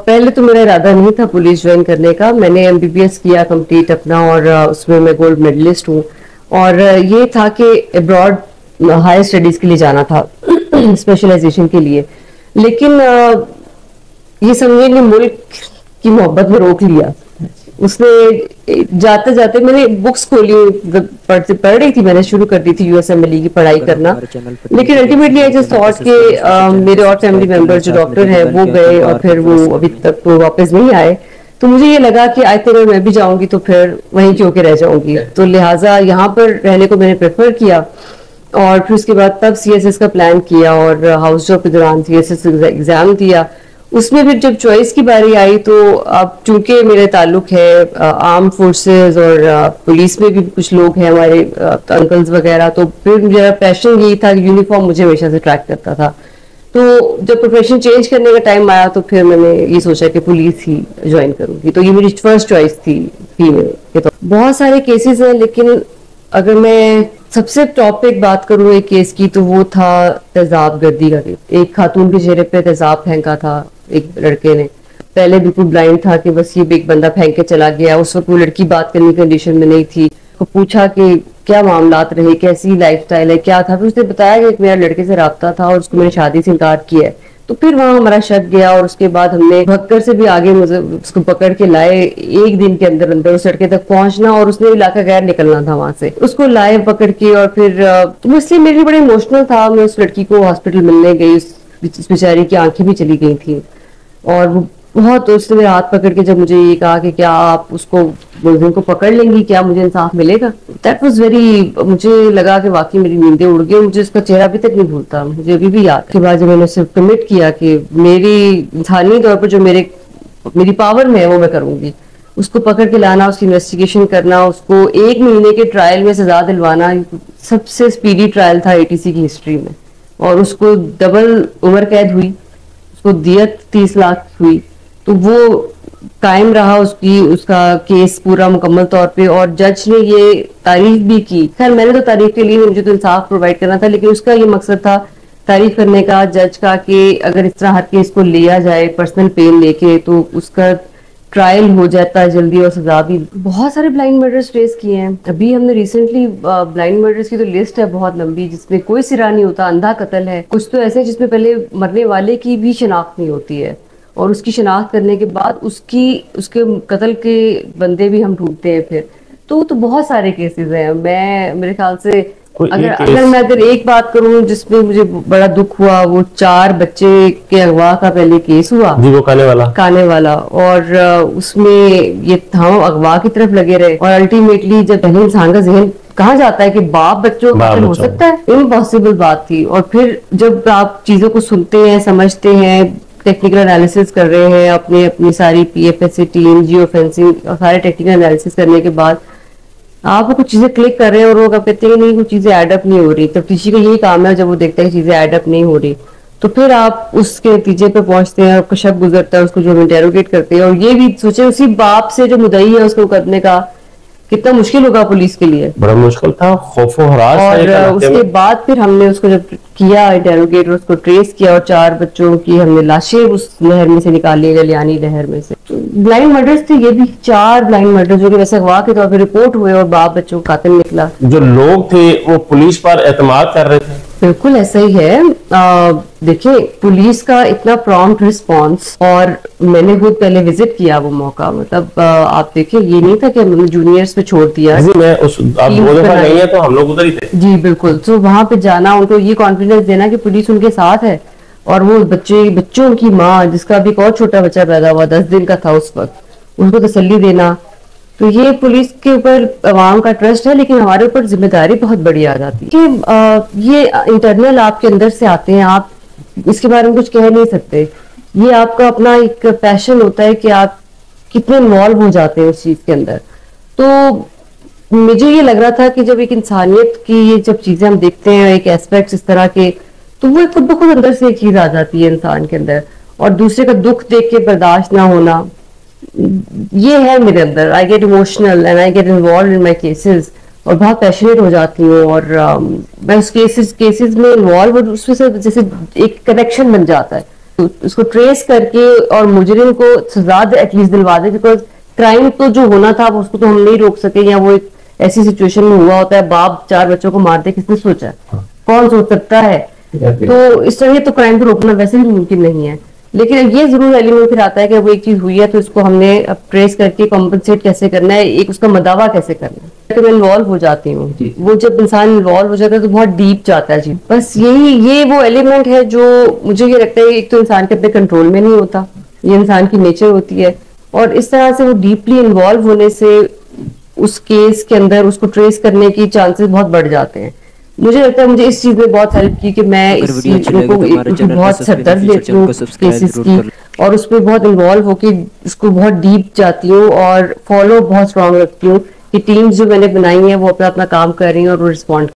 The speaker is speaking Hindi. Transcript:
पहले तो मेरा इरादा नहीं था पुलिस ज्वाइन करने का। मैंने एमबीबीएस किया कंप्लीट अपना, और उसमें मैं गोल्ड मेडलिस्ट हूँ। और ये था कि अब्रॉड हायर स्टडीज के लिए जाना था स्पेशलाइजेशन के लिए। लेकिन ये समझिए कि मुल्क की मोहब्बत में रोक लिया उसने। जाते जाते मैंने बुक्स खोली, पढ़ रही थी, मैंने शुरू कर दी थी यूएसएमएलई की पढ़ाई करना। लेकिन अल्टीमेटली आई जस्ट थॉट कि मेरे और फैमिली मेंबर जो डॉक्टर हैं वो गए और फिर वो अभी तक तो वापस नहीं आए। तो मुझे ये लगा कि आई थिंक अगर मैं भी जाऊंगी तो फिर वहीं क्यों के रह जाऊंगी, तो लिहाजा यहाँ पर रहने को मैंने प्रेफर किया। और फिर उसके बाद तब सीएसएस का प्लान किया और हाउस जॉब के दौरान सीएसएस एग्जाम दिया। उसमें फिर जब चॉइस की बारी आई तो अब चूंकि मेरे ताल्लुक है आर्म फोर्सेस और पुलिस में भी कुछ लोग हैं हमारे अंकल्स वगैरह, तो फिर मेरा पैशन यही था कि यूनिफॉर्म मुझे हमेशा से ट्रैक करता था। तो जब प्रोफेशन चेंज करने का टाइम आया तो फिर मैंने ये सोचा कि पुलिस ही ज्वाइन करूंगी। तो ये मेरी फर्स्ट चॉइस थी फीमेल के। तो बहुत सारे केसेस हैं, लेकिन अगर मैं सबसे टॉप पे एक बात करूं एक केस की तो वो था तेजाब गर्दी का। एक खातून के चेहरे पे तेजाब फेंका था एक लड़के ने। पहले बिल्कुल ब्लाइंड था कि बस ये एक बंदा फेंक के चला गया। उस वक्त वो लड़की बात करने की कंडीशन में नहीं थी। तो पूछा कि क्या मामलात रहे, कैसी लाइफस्टाइल है, क्या था। फिर उसने बताया कि मेरा लड़के से राब्ता था और उसको मैंने शादी से इनकार किया है। तो फिर वहां हमारा शक गया और उसके बाद हमने भक्कर से भी आगे मुझे उसको पकड़ के लाए। एक दिन के अंदर अंदर उस लड़के तक पहुंचना और उसने इलाका गैर निकलना था वहां से। उसको लाए पकड़ के और फिर तो इसलिए मेरे लिए बड़ा इमोशनल था। मैं उस लड़की को हॉस्पिटल मिलने गई, उस बेचारी की आंखें भी चली गई थी। और वो बहुत, उसने मेरा हाथ पकड़ के जब मुझे ये कहा कि क्या आप उसको मुलजिम को पकड़ लेंगी, क्या मुझे इंसाफ मिलेगा, दैट वाज वेरी, मुझे लगा कि वाकई मेरी नींदें उड़ गई। मुझे उसका चेहरा अभी तक नहीं भूलता, मुझे अभी भी याद। के बाद जब मैंने सिर्फ कमिट किया कि मेरी इंसानी तौर पर जो मेरी पावर में है वो मैं करूंगी। उसको पकड़ के लाना, उसकी इन्वेस्टिगेशन करना, उसको 1 महीने के ट्रायल में सजा दिलवाना, सबसे स्पीडी ट्रायल था एटीसी की हिस्ट्री में। और उसको डबल उम्र कैद हुई, उसको दियत 30 लाख हुई। तो वो कायम रहा उसका केस पूरा मुकम्मल तौर पे। और जज ने ये तारीफ भी की। खैर मैंने तो तारीफ के लिए, मुझे तो इंसाफ प्रोवाइड करना था, लेकिन उसका ये मकसद था तारीफ करने का जज का कि अगर इस तरह हर केस को लिया जाए पर्सनल पेन लेके तो उसका ट्रायल हो जाता है जल्दी और सजा भी। बहुत सारे ब्लाइंड मर्डर्स ट्रेस किए हैं। अभी हमने रिसेंटली ब्लाइंड मर्डर्स की तो लिस्ट है बहुत लंबी, जिसमें कोई सिरा नहीं होता, अंधा कत्ल है। कुछ तो ऐसे जिसमें पहले मरने वाले की भी शिनाख्त नहीं होती है और उसकी शिनाख्त करने के बाद उसके कत्ल के बंदे भी हम ढूंढते हैं फिर। तो बहुत सारे केसेस हैं। मैं मेरे ख्याल से अगर मैं एक बात करूं जिसमें मुझे बड़ा दुख हुआ, वो 4 बच्चे के अगवा का पहले केस हुआ जी, वो काने वाला। और उसमें ये हम अगवा की तरफ लगे रहे और अल्टीमेटली जब पहले इंसान का जहन कहाँ जाता है कि बाप बच्चों का हो सकता है, इम्पॉसिबल बात थी। और फिर जब आप चीजों को सुनते हैं, समझते हैं, टेक्निकल एनालिसिस कर रहे हैं, अपनी सारी पीएफएससी टीम, जियो फेंसिंग और सारे टेक्निकल एनालिसिस करने के बाद आप कुछ चीजें क्लिक कर रहे हैं और वो कहते हैं नहीं कुछ चीजें एडअप नहीं हो रही। तफ्तीशी का यही काम है, जब वो देखता है कि चीजें एडअप नहीं हो रही तो फिर आप उसके नतीजे पे पहुंचते हैं। आपका शक गुजरता है, उसको जो हम इंटेरोगेट करते हैं। और ये भी सोचे उसी बाप से जो मुदई है उसको करने का कितना मुश्किल होगा पुलिस के लिए। बड़ा मुश्किल था, खौफो हरास। और उसके बाद फिर हमने उसको जब किया इंटेरोगेट और उसको ट्रेस किया और 4 बच्चों की हमने लाशें उस नहर में से निकाली, गलियानी नहर में से। तो ब्लाइंड मर्डर्स थे ये भी, 4 ब्लाइंड मर्डर्स जो कि वैसे अगवा के तौर पर रिपोर्ट हुए और बाप बच्चों का कातिल निकला। जो लोग थे वो पुलिस पर एतमाद कर रहे थे। बिल्कुल ऐसा ही है। देखिए पुलिस का इतना प्रॉम्प्ट रिस्पांस, और मैंने खुद पहले विजिट किया वो मौका। मतलब आप देखिए ये नहीं था कि हमने जूनियर्स पे छोड़ दिया। जी, मैं आप 2 दफा नहीं है तो हम लोग उधर ही थे। जी बिल्कुल। तो वहां पे जाना, उनको ये कॉन्फिडेंस देना कि पुलिस उनके साथ है। और वो बच्चों की माँ जिसका भी एक और छोटा बच्चा पैदा हुआ 10 दिन का था उस वक्त, उनको तसल्ली देना। तो ये पुलिस के ऊपर अवाम का ट्रस्ट है, लेकिन हमारे ऊपर जिम्मेदारी बहुत बड़ी आ जाती है कि ये इंटरनल आपके अंदर से आते हैं। आप इसके बारे में कुछ कह नहीं सकते। ये आपका अपना एक पैशन होता है कि आप कितने इन्वॉल्व हो जाते हैं उस चीज के अंदर। तो मुझे ये लग रहा था कि जब एक इंसानियत की ये जब चीजें हम देखते हैं, एक एस्पेक्ट इस तरह के, तो वो खुद ब खुद अंदर से एक चीज आ जाती है इंसान के अंदर। और दूसरे का दुख देख के बर्दाश्त ना होना, ये है मेरे अंदर। I get emotional and I get involve in my cases और बहुत पैशनेट हो जाती हूँ। और मैं उस केसेस में इन्वॉल्व और उसमें से जैसे एक कनेक्शन बन जाता है। उसको ट्रेस करके और मुजरिम को सजा एटलीस्ट दिलवा दे, बिकॉज क्राइम तो जो होना था उसको तो हम नहीं रोक सके, या वो एक ऐसी सिचुएशन में हुआ होता है, बाप 4 बच्चों को मार दे, किसने सोचा है? कौन सोच सकता है? तो इस तरह तो क्राइम को रोकना वैसे भी मुमकिन नहीं है, लेकिन ये जरूर एलिमेंट फिर आता है कि वो एक चीज हुई है तो इसको हमने ट्रेस करके कॉम्पनसेट कैसे करना है, एक उसका मदावा कैसे करना है। तो मैं इन्वॉल्व हो जाती हूँ, वो जब इंसान इन्वॉल्व हो जाता है तो बहुत डीप जाता है जी। बस ये वो एलिमेंट है जो मुझे ये लगता है एक तो इंसान के अपने कंट्रोल में नहीं होता, ये इंसान की नेचर होती है, और इस तरह से वो डीपली इन्वॉल्व होने से उस केस के अंदर उसको ट्रेस करने की चांसेस बहुत बढ़ जाते हैं। मुझे लगता है मुझे इस चीज ने बहुत हेल्प की कि मैं इस चीज को बहुत सरदर्द लेती हूँ केसेस की, और उस पर बहुत इन्वॉल्व होकर उसको बहुत डीप जाती हूँ और फॉलो बहुत स्ट्रांग रखती हूँ कि टीम्स जो मैंने बनाई है वो अपना अपना काम कर रही हैं और वो रिस्पॉन्ड